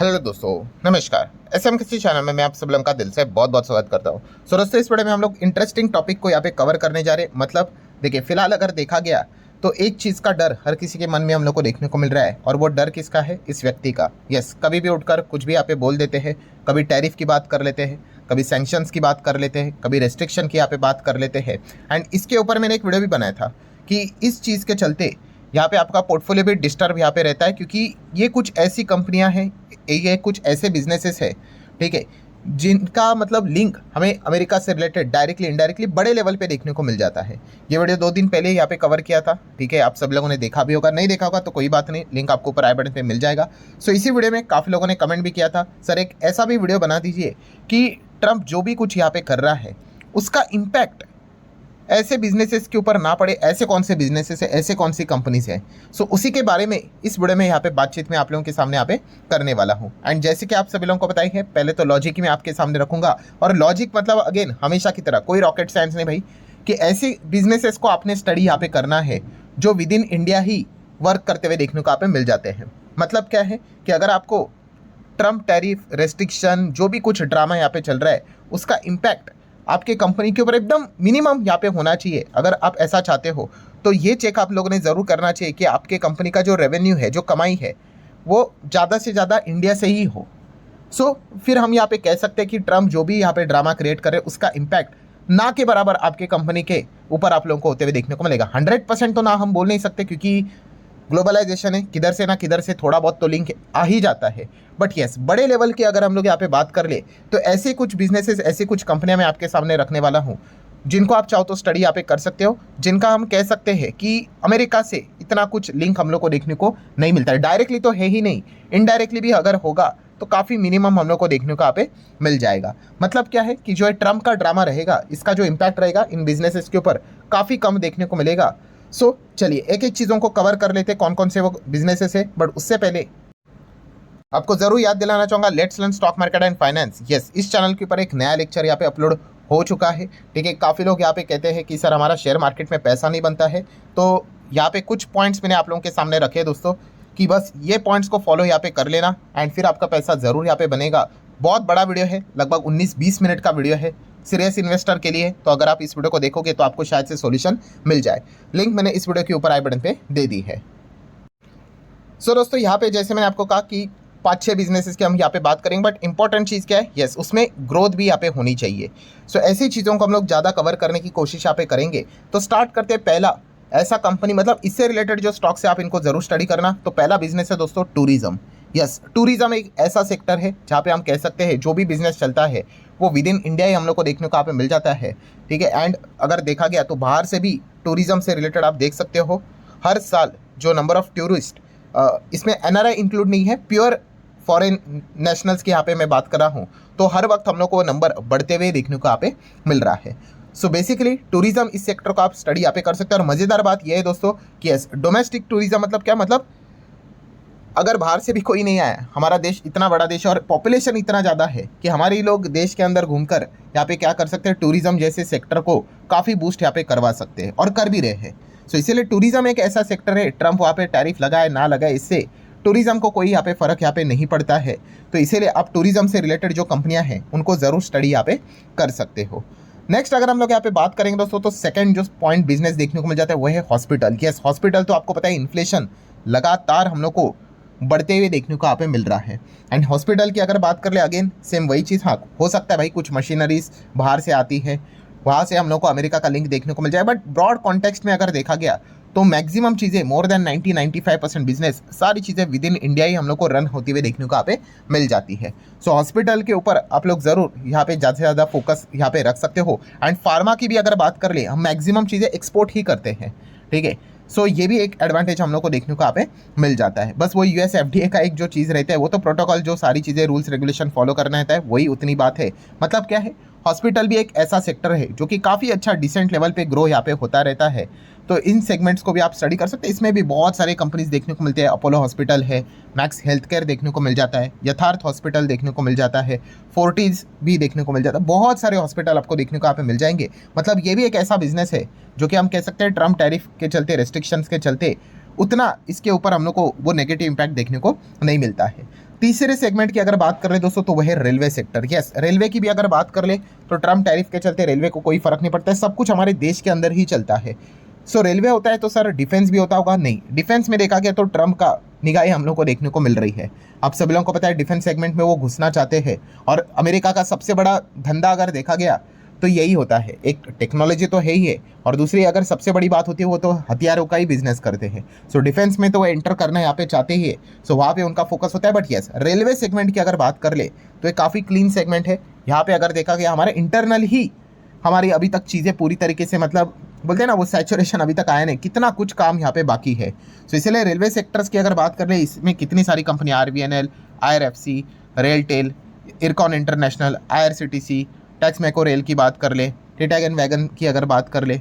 Hello दोस्तों, नमस्कार। SM किसी चैनल में मैं आप सब लोगों का दिल से बहुत बहुत स्वागत करता हूँ। सो दोस्तों, इस वीडियो में हम लोग इंटरेस्टिंग टॉपिक को यहाँ पे कवर करने जा रहे हैं। मतलब देखिए, फिलहाल अगर देखा गया तो एक चीज़ का डर हर किसी के मन में हम लोग को देखने को मिल रहा है, और वो डर किसका है? इस व्यक्ति का। यस, कभी भी उठकर कुछ भी यहाँ पे बोल देते हैं। कभी टैरिफ की बात कर लेते हैं, कभी सैंक्शंस की बात कर लेते हैं, कभी रेस्ट्रिक्शन की यहाँ पे बात कर लेते हैं। एंड इसके ऊपर मैंने एक वीडियो भी बनाया था कि इस चीज़ के चलते यहाँ पे आपका पोर्टफोलियो भी डिस्टर्ब यहाँ पे रहता है, क्योंकि ये कुछ ऐसी कंपनियां हैं, ये कुछ ऐसे बिजनेसेस है, ठीक है, जिनका मतलब लिंक हमें अमेरिका से रिलेटेड डायरेक्टली इनडायरेक्टली बड़े लेवल पे देखने को मिल जाता है। ये वीडियो 2 दिन पहले यहाँ पे कवर किया था, ठीक है। आप सब लोगों ने देखा भी होगा, नहीं देखा होगा तो कोई बात नहीं, लिंक आपको ऊपर आई बटन पे मिल जाएगा। सो इसी वीडियो में काफ़ी लोगों ने कमेंट भी किया था, सर एक ऐसा भी वीडियो बना दीजिए कि ट्रंप जो भी कुछ यहाँ पे कर रहा है उसका इम्पैक्ट ऐसे बिजनेसेस के ऊपर ना पड़े। ऐसे कौन से बिजनेसेस है, ऐसे कौन सी कंपनीज है। सो उसी के बारे में इस वीडियो में यहाँ पे बातचीत में आप लोगों के सामने यहाँ पे करने वाला हूँ। एंड जैसे कि आप सभी लोगों को बताई है, पहले तो लॉजिक ही मैं आपके सामने रखूंगा। और लॉजिक मतलब अगेन हमेशा की तरह कोई रॉकेट साइंस नहीं भाई, कि ऐसी बिजनेसेस को आपने स्टडी यहाँ पे करना है जो with in India he work करते हुए देखने को यहाँ पे मिल जाते हैं। मतलब क्या है कि अगर आपको ट्रम्प टैरिफ रेस्ट्रिक्शन जो भी कुछ ड्रामा यहाँ पे चल रहा है उसका इम्पैक्ट आपके कंपनी के ऊपर एकदम मिनिमम यहाँ पे होना चाहिए, अगर आप ऐसा चाहते हो तो ये चेक आप लोगों ने ज़रूर करना चाहिए कि आपके कंपनी का जो रेवेन्यू है, जो कमाई है, वो ज़्यादा से ज़्यादा इंडिया से ही हो। सो फिर हम यहाँ पे कह सकते हैं कि ट्रम्प जो भी यहाँ पे ड्रामा क्रिएट करे उसका इम्पैक्ट ना के बराबर आपके कंपनी के ऊपर आप लोगों को होते हुए देखने को मिलेगा। 100% तो ना हम बोल नहीं सकते, क्योंकि ग्लोबलाइजेशन है, किधर से ना किधर से थोड़ा बहुत तो लिंक आ ही जाता है। बट यस, बड़े लेवल की अगर हम लोग यहाँ पे बात कर ले तो ऐसे कुछ बिजनेसेस, ऐसी कुछ कंपनियां मैं आपके सामने रखने वाला हूँ जिनको आप चाहो तो स्टडी यहाँ पे कर सकते हो, जिनका हम कह सकते हैं कि अमेरिका से इतना कुछ लिंक हम लोग को देखने को नहीं मिलता है। डायरेक्टली तो है ही नहीं, इनडायरेक्टली भी अगर होगा तो काफ़ी मिनिमम हम लोग को देखने को यहाँ पे मिल जाएगा। मतलब क्या है कि जो ट्रम्प का ड्रामा रहेगा, इसका जो इम्पैक्ट रहेगा इन बिजनेसेस के ऊपर काफ़ी कम देखने को मिलेगा। सो चलिए एक एक चीज़ों को कवर कर लेते हैं, कौन कौन से वो बिजनेसेस है। बट उससे पहले आपको जरूर याद दिलाना चाहूँगा, let's learn stock market and finance. Yes, इस चैनल के ऊपर एक नया लेक्चर यहाँ पे अपलोड हो चुका है, ठीक है। काफ़ी लोग यहाँ पे कहते हैं कि सर हमारा शेयर मार्केट में पैसा नहीं बनता है, तो यहाँ पे कुछ पॉइंट्स मैंने आप लोगों के सामने रखे हैं दोस्तों, कि बस ये पॉइंट्स को फॉलो यहाँ पे कर लेना एंड फिर आपका पैसा ज़रूर यहाँ पे बनेगा। बहुत बड़ा वीडियो है, लगभग 19-20 मिनट का वीडियो है सीरियस इन्वेस्टर के लिए। तो अगर आप इस वीडियो को देखोगे तो आपको शायद से सॉल्यूशन मिल जाए। लिंक मैंने इस वीडियो के ऊपर आई बटन पे दे दी है। सो दोस्तों, यहाँ पे जैसे मैंने आपको कहा कि 5-6 बिजनेसेस की हम यहाँ पे बात करेंगे, बट इंपॉर्टेंट चीज़ क्या है, यस, उसमें ग्रोथ भी यहाँ पे होनी चाहिए। सो ऐसी चीज़ों को हम लोग ज़्यादा कवर करने की कोशिश यहाँ पे करेंगे। तो स्टार्ट करते हैं। पहला ऐसा कंपनी, मतलब इससे रिलेटेड जो स्टॉक्स है आप इनको ज़रूर स्टडी करना। तो पहला बिजनेस है दोस्तों टूरिज्म। यस, टूरिज्म एक ऐसा सेक्टर है जहाँ पे हम कह सकते हैं जो भी बिजनेस चलता है वो विद इन इंडिया ही हम लोग को देखने को यहाँ पे मिल जाता है, ठीक है। एंड अगर देखा गया तो बाहर से भी टूरिज्म से रिलेटेड आप देख सकते हो हर साल जो नंबर ऑफ टूरिस्ट, इसमें एनआरआई इंक्लूड नहीं है, प्योर फॉरेन नेशनल्स की यहाँ पे मैं बात कर रहा हूँ, तो हर वक्त हम लोग को वो नंबर बढ़ते हुए देखने को यहाँ पे मिल रहा है। सो बेसिकली टूरिज्म इस सेक्टर को आप स्टडी यहाँ पे कर सकते हैं। और मज़ेदार बात यह है दोस्तों कि यस, डोमेस्टिक टूरिज्म मतलब क्या, मतलब अगर बाहर से भी कोई नहीं आया, हमारा देश इतना बड़ा देश है और पॉपुलेशन इतना ज़्यादा है कि हमारे लोग देश के अंदर घूमकर यहाँ पे क्या कर सकते हैं, टूरिज्म जैसे सेक्टर को काफ़ी बूस्ट यहाँ पे करवा सकते हैं और कर भी रहे हैं। सो इसीलिए टूरिज्म एक ऐसा सेक्टर है, ट्रम्प वहाँ पे टैरिफ लगाए ना लगाए, इससे टूरिज्म को कोई यहाँ पे फ़र्क यहाँ पे नहीं पड़ता है। तो इसीलिए आप टूरिज्म से रिलेटेड जो कंपनियाँ हैं उनको ज़रूर स्टडी यहाँ पे कर सकते हो। नेक्स्ट अगर हम लोग यहाँ पे बात करेंगे दोस्तों, तो सेकंड जो पॉइंट बिजनेस देखने को मिल जाता है वो है हॉस्पिटल। यस, हॉस्पिटल तो आपको पता है इन्फ्लेशन लगातार हम लोग को बढ़ते हुए देखने को यहाँ पे मिल रहा है। एंड हॉस्पिटल की अगर बात कर ले, अगेन सेम वही चीज़, हाँ हो सकता है भाई कुछ मशीनरीज बाहर से आती है, वहाँ से हम लोग को अमेरिका का लिंक देखने को मिल जाए, बट ब्रॉड कॉन्टेक्स्ट में अगर देखा गया तो मैक्सिमम चीज़ें, मोर देन 90-95% बिजनेस, सारी चीज़ें विद इन इंडिया ही हम लोग को रन होती हुए देखने को यहाँ पे मिल जाती है। सो हॉस्पिटल के ऊपर आप लोग ज़रूर यहाँ पे ज़्यादा से ज़्यादा फोकस यहाँ पे रख सकते हो। एंड फार्मा की भी अगर बात कर ले, हम मैक्सिमम चीज़ें एक्सपोर्ट ही करते हैं, ठीक है। सो ये भी एक एडवांटेज हम लोग को देखने को यहाँ पे मिल जाता है। बस वो यूएस एफडीए का एक जो चीज़ रहता है वो तो प्रोटोकॉल, जो सारी चीज़ें रूल्स रेगुलेशन फॉलो करना रहता है, वही उतनी बात है। मतलब क्या है, हॉस्पिटल भी एक ऐसा सेक्टर है जो कि काफ़ी अच्छा डिसेंट लेवल पे ग्रो यहाँ पे होता रहता है। तो इन सेगमेंट्स को भी आप स्टडी कर सकते हैं। इसमें भी बहुत सारे कंपनीज देखने को मिलते हैं। अपोलो हॉस्पिटल है, मैक्स हेल्थ केयर देखने को मिल जाता है, यथार्थ हॉस्पिटल देखने को मिल जाता है, फोर्टिज भी देखने को मिल जाता है। बहुत सारे हॉस्पिटल आपको देखने को यहाँ पे मिल जाएंगे। मतलब ये भी एक ऐसा बिजनेस है जो कि हम कह सकते हैं ट्रम्प टैरिफ के चलते, रेस्ट्रिक्शंस के चलते उतना इसके ऊपर हम लोग को वो नेगेटिव इम्पैक्ट देखने को नहीं मिलता है। तीसरे सेगमेंट की अगर बात कर ले दोस्तों तो वह है रेलवे सेक्टर। यस, रेलवे की भी अगर बात कर ले तो ट्रम्प टैरिफ के चलते रेलवे को कोई फर्क नहीं पड़ता है, सब कुछ हमारे देश के अंदर ही चलता है। सो रेलवे होता है तो सर डिफेंस भी होता होगा? नहीं, डिफेंस में देखा गया तो ट्रम्प का निगाहें हम लोग को देखने को मिल रही है। आप सभी लोगों को पता है डिफेंस सेगमेंट में वो घुसना चाहते हैं, और अमेरिका का सबसे बड़ा धंधा अगर देखा गया तो यही होता है। एक टेक्नोलॉजी तो है ही है, और दूसरी अगर सबसे बड़ी बात होती है वो तो हथियारों का ही बिजनेस करते हैं। सो डिफेंस में तो वो एंटर करना यहाँ पे चाहते ही है, सो वहाँ पे उनका फोकस होता है। बट यस, रेलवे सेगमेंट की अगर बात कर ले तो ये काफ़ी क्लीन सेगमेंट है। यहाँ पे अगर देखा गया हमारे इंटरनल ही हमारी अभी तक चीज़ें पूरी तरीके से मतलब बोलते हैं ना वो सैचुरेशन अभी तक आया नहीं, कितना कुछ काम यहाँ पे बाकी है। सो इसलिए रेलवे सेक्टर्स की अगर बात कर ले, इसमें कितनी सारी company, RVNL, IRFC, RailTel, Ircon international, IRCTC, Texmaco rail की बात कर ले, टिटैगन वैगन की अगर बात कर ले,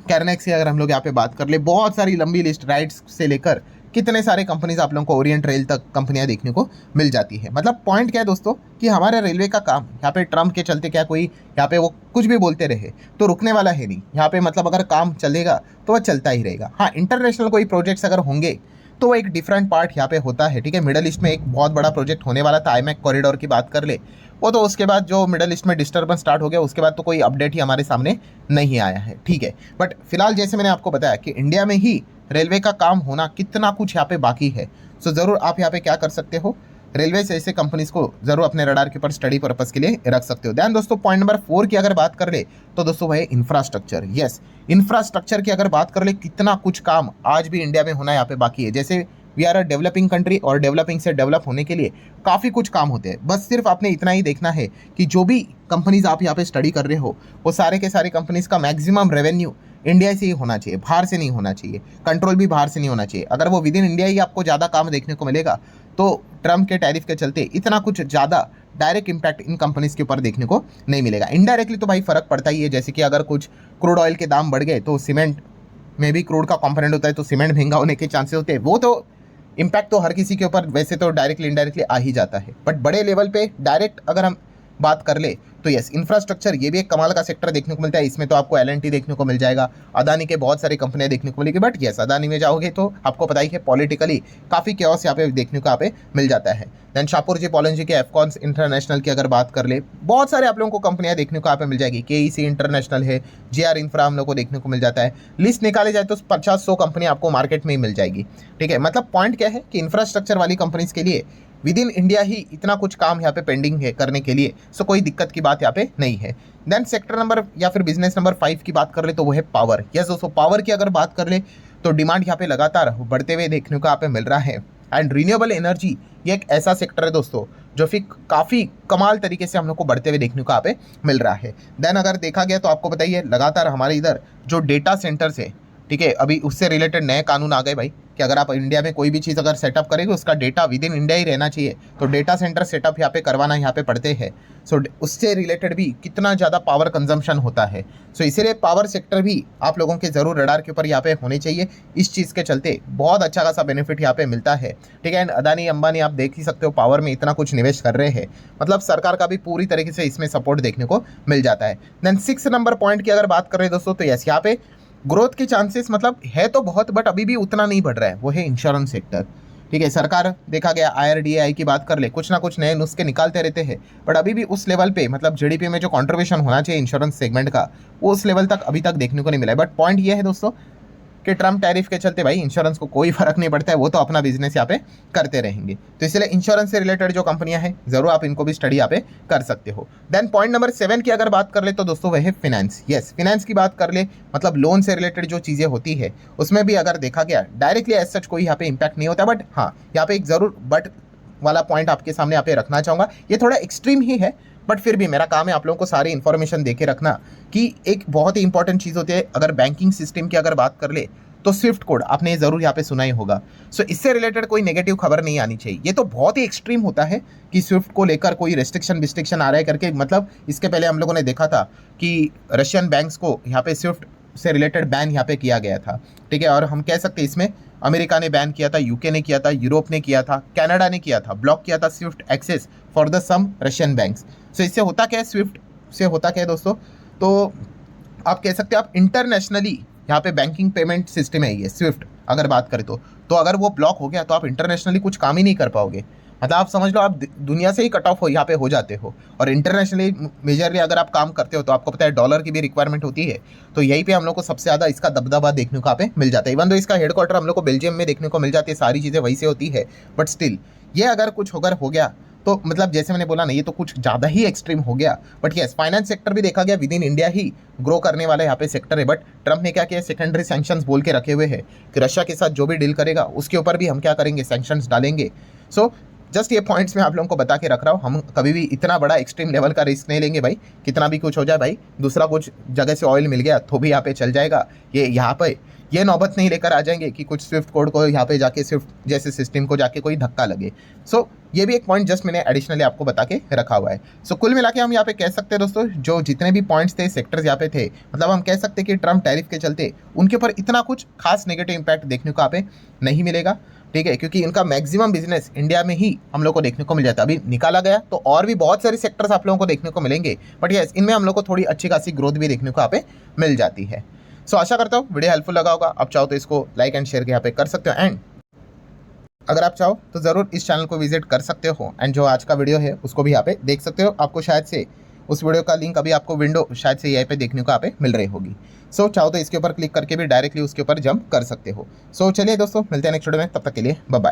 कैरनेक्स की अगर हम लोग यहाँ पे बात कर ले, बहुत सारी लंबी लिस्ट, राइड्स से लेकर कितने सारे कंपनीज आप लोगों को ओरिएंट रेल तक कंपनियां देखने को मिल जाती है। मतलब पॉइंट क्या है दोस्तों कि हमारे रेलवे का काम यहाँ पे ट्रम्प के चलते क्या कोई यहाँ पे वो कुछ भी बोलते रहे तो रुकने वाला है नहीं। यहाँ पे मतलब अगर काम चलेगा तो वह चलता ही रहेगा। हाँ, इंटरनेशनल कोई प्रोजेक्ट्स अगर होंगे तो वो एक डिफरेंट पार्ट यहाँ पे होता है, ठीक है। मिडल ईस्ट में एक बहुत बड़ा प्रोजेक्ट होने वाला था, IMEC कॉरिडोर की बात कर ले, वो तो उसके बाद जो मिडल ईस्ट में डिस्टर्बेंस स्टार्ट हो गया उसके बाद तो कोई अपडेट ही हमारे सामने नहीं आया है, ठीक है। बट फिलहाल जैसे मैंने आपको बताया कि इंडिया में ही रेलवे का काम होना कितना कुछ यहाँ पे बाकी है। सो ज़रूर आप यहाँ पे क्या कर सकते हो, रेलवे से ऐसे कंपनीज को जरूर अपने रडार के ऊपर स्टडी पर्पस के लिए रख सकते हो। ध्यान दोस्तों, पॉइंट नंबर 4 की अगर बात कर ले तो दोस्तों वह है इंफ्रास्ट्रक्चर। यस, इंफ्रास्ट्रक्चर की अगर बात कर ले कितना कुछ काम आज भी इंडिया में होना यहाँ पे बाकी है। जैसे we are a developing country, और डेवलपिंग से डेवलप होने के लिए काफ़ी कुछ काम होते हैं। बस सिर्फ आपने इतना ही देखना है कि जो भी कंपनीज आप यहाँ पे स्टडी कर रहे हो वो सारे के सारे कंपनीज का मैक्सिमम रेवेन्यू इंडिया से ही होना चाहिए, बाहर से नहीं होना चाहिए। कंट्रोल भी बाहर से नहीं होना चाहिए। अगर वो विद इन इंडिया ही आपको ज़्यादा काम देखने को मिलेगा तो ट्रम्प के टैरिफ के चलते इतना कुछ ज़्यादा डायरेक्ट इंपैक्ट इन कंपनीज के ऊपर देखने को नहीं मिलेगा। इनडायरेक्टली तो भाई फर्क पड़ता ही है। जैसे कि अगर कुछ क्रूड ऑयल के दाम बढ़ गए तो सीमेंट में भी क्रूड का कंपोनेंट होता है, तो सीमेंट महंगा होने के चांसेस होते हैं। वो तो इम्पैक्ट तो हर किसी के ऊपर वैसे तो डायरेक्टली इनडायरेक्टली आ ही जाता है। बट बड़े लेवल पे डायरेक्ट अगर हम बात कर ले तो यस, इंफ्रास्ट्रक्चर ये भी एक कमाल का सेक्टर देखने को मिलता है। इसमें तो आपको L&T देखने को मिल जाएगा, अदानी के बहुत सारी कंपनियां देखने को मिलेगी। बट यस, अदानी में जाओगे तो आपको पता ही है पॉलिटिकली काफ़ी केओस यहाँ पे देखने को यहाँ पे मिल जाता है। देन शाहपुर जी पॉलन जी के एफकॉन्स इंटरनेशनल की अगर बात कर ले, बहुत सारे आप लोगों को कंपनियां देखने को यहाँ पे मिल जाएगी। KEC इंटरनेशनल है, JR इंफ्रा हम लोग को देखने को मिल जाता है। लिस्ट निकाले जाए तो 50-100 कंपनी आपको मार्केट में ही मिल जाएगी, ठीक है। मतलब पॉइंट क्या है कि इंफ्रास्ट्रक्चर वाली कंपनीज के लिए विद इन इंडिया ही इतना कुछ काम यहाँ पे पेंडिंग है करने के लिए, सो कोई दिक्कत की बात यहाँ पे नहीं है। देन सेक्टर नंबर या फिर बिजनेस नंबर 5 की बात कर ले तो वो है पावर। यस दोस्तों, पावर की अगर बात कर ले तो डिमांड यहाँ पे लगातार बढ़ते हुए देखने को यहाँ पे मिल रहा है। एंड रिन्यूएबल एनर्जी ये एक ऐसा सेक्टर है दोस्तों जो फिर काफ़ी कमाल तरीके से हम लोग को बढ़ते हुए देखने को यहाँ पे मिल रहा है। देन अगर देखा गया तो आपको बताइए लगातार हमारे इधर जो डेटा सेंटर्स है, ठीक है, अभी उससे रिलेटेड नए कानून आ गए भाई कि अगर आप इंडिया में कोई भी चीज़ अगर सेटअप करेंगे उसका डेटा विद इन इंडिया ही रहना चाहिए, तो डेटा सेंटर सेटअप यहाँ पे करवाना यहाँ पे पड़ते हैं। सो उससे रिलेटेड भी कितना ज़्यादा पावर कंजम्पशन होता है। सो इसीलिए पावर सेक्टर भी आप लोगों के ज़रूर रडार के ऊपर यहाँ पे होने चाहिए। इस चीज़ के चलते बहुत अच्छा खासा बेनिफिट यहाँ पे मिलता है, ठीक है। एंड अदानी अंबानी आप देख ही सकते हो पावर में इतना कुछ निवेश कर रहे हैं, मतलब सरकार का भी पूरी तरीके से इसमें सपोर्ट देखने को मिल जाता है। देन 6 नंबर पॉइंट की अगर बात कर रहे हैं दोस्तों तो यस, यहाँ पे ग्रोथ के चांसेस मतलब है तो बहुत, बट अभी भी उतना नहीं बढ़ रहा है, वो है इंश्योरेंस सेक्टर, ठीक है। सरकार देखा गया IRDAI की बात कर ले, कुछ ना कुछ नए नुस्खे निकालते रहते हैं, बट अभी भी उस लेवल पे मतलब GDP में जो कंट्रीब्यूशन होना चाहिए इंश्योरेंस सेगमेंट का, वो उस लेवल तक अभी तक देखने को नहीं मिला है। बट पॉइंट ये है दोस्तों कि ट्रम्प टैरिफ के चलते भाई इंश्योरेंस को कोई फर्क नहीं पड़ता है, वो तो अपना बिजनेस यहाँ पे करते रहेंगे। तो इसलिए इंश्योरेंस से रिलेटेड जो कंपनियां हैं जरूर आप इनको भी स्टडी यहाँ पे कर सकते हो। देन पॉइंट नंबर 7 की अगर बात कर ले तो दोस्तों वह है फिनेंस। यस, फिनेंस की बात कर ले मतलब लोन से रिलेटेड जो चीज़ें होती है उसमें भी अगर देखा गया डायरेक्टली एज सच कोई यहाँ पे इंपैक्ट नहीं होता, बट हाँ यहाँ पे एक जरूर बट वाला पॉइंट आपके सामने यहाँ पे रखना चाहूँगा। ये थोड़ा एक्सट्रीम ही है, बट फिर भी मेरा काम है आप लोगों को सारी इन्फॉर्मेशन दे के रखना कि एक बहुत ही इंपॉर्टेंट चीज़ होती है। अगर बैंकिंग सिस्टम की अगर बात कर ले तो स्विफ्ट कोड आपने ज़रूर यहाँ पे सुना ही होगा। सो इससे रिलेटेड कोई नेगेटिव खबर नहीं आनी चाहिए। ये तो बहुत ही एक्सट्रीम होता है कि स्विफ्ट को लेकर कोई रिस्ट्रिक्शन आ रहा है करके, मतलब इसके पहले हम लोगों ने देखा था कि रशियन बैंक्स को यहाँ पे स्विफ्ट से रिलेटेड बैन यहाँ पे किया गया था, ठीक है। और हम कह सकते हैं इसमें अमेरिका ने बैन किया था, UK ने किया था, यूरोप ने किया था, कनाडा ने किया था, ब्लॉक किया था SWIFT access for the some Russian banks. So इससे होता क्या है, स्विफ्ट से होता क्या है दोस्तों, तो आप कह सकते हैं आप इंटरनेशनली यहाँ पे बैंकिंग पेमेंट सिस्टम है ये स्विफ्ट अगर बात करें तो अगर वो ब्लॉक हो गया तो आप इंटरनेशनली कुछ काम ही नहीं कर पाओगे। मतलब आप समझ लो, आप दुनिया से ही कट ऑफ हो यहाँ पे हो जाते हो। और इंटरनेशनली मेजरली अगर आप काम करते हो तो आपको पता है डॉलर की भी रिक्वायरमेंट होती है। तो यहीं पे हम लोग को सबसे ज़्यादा इसका दबदबा देखने को यहाँ पे मिल जाता है। इवन तो इसका हेडक्वार्टर हम लोग को बेल्जियम में देखने को मिल जाती है, सारी चीज़ें वहीं से होती है, बट स्टिल ये अगर कुछ अगर हो गया तो मतलब जैसे मैंने बोला ना, ये तो कुछ ज़्यादा ही एक्सट्रीम हो गया। बट यस, फाइनेंस सेक्टर भी देखा गया with in India he grow करने वाला यहाँ पे सेक्टर है। बट ट्रम्प ने क्या किया, सेकेंडरी सैंक्शंस बोल के रखे हुए हैं कि रशिया के साथ जो भी डील करेगा उसके ऊपर भी हम क्या करेंगे, सैंक्शंस डालेंगे। सो जस्ट ये पॉइंट्स मैं आप लोगों को बता के रख रहा हूँ। हम कभी भी इतना बड़ा एक्सट्रीम लेवल का रिस्क नहीं लेंगे भाई। कितना भी कुछ हो जाए भाई, दूसरा कुछ जगह से ऑयल मिल गया तो भी यहाँ पे चल जाएगा। ये यहाँ पे ये नौबत नहीं लेकर आ जाएंगे कि कुछ स्विफ्ट कोड को यहाँ पे जाके स्विफ्ट जैसे सिस्टम को जाके कोई धक्का लगे। सो ये भी एक पॉइंट जस्ट मैंने एडिशनली आपको बता के रखा हुआ है। सो कुल मिला के हम यहाँ पे कह सकते हैं दोस्तों, जो जितने भी पॉइंट्स थे, सेक्टर्स यहाँ पे थे, मतलब हम कह सकते हैं कि ट्रम्प टैरिफ के चलते उनके ऊपर इतना कुछ खास नेगेटिव इंपैक्ट देखने को यहाँ पे नहीं मिलेगा। ठीक है, क्योंकि इनका मैक्सिमम बिजनेस इंडिया में ही हम लोग को देखने को मिल जाता है। अभी निकाला गया तो और भी बहुत सारे सेक्टर्स आप लोगों को देखने को मिलेंगे, बट यस इनमें हम लोग को थोड़ी अच्छी खासी ग्रोथ भी देखने को यहाँ पे मिल जाती है। सो आशा करता हूँ वीडियो हेल्पफुल लगा होगा। आप चाहो तो इसको लाइक एंड शेयर यहाँ पे कर सकते हो, एंड अगर आप चाहो तो ज़रूर इस चैनल को विजिट कर सकते हो, एंड जो आज का वीडियो है उसको भी यहाँ पे देख सकते हो। आपको शायद से उस वीडियो का लिंक अभी आपको विंडो शायद से यहाँ पे देखने को यहाँ पे मिल रही होगी। सो चाहो तो इसके ऊपर क्लिक करके भी डायरेक्टली उसके ऊपर जंप कर सकते हो। सो चलिए दोस्तों, मिलते हैं नेक्स्ट वीडियो में, तब तक के लिए बाय बाय।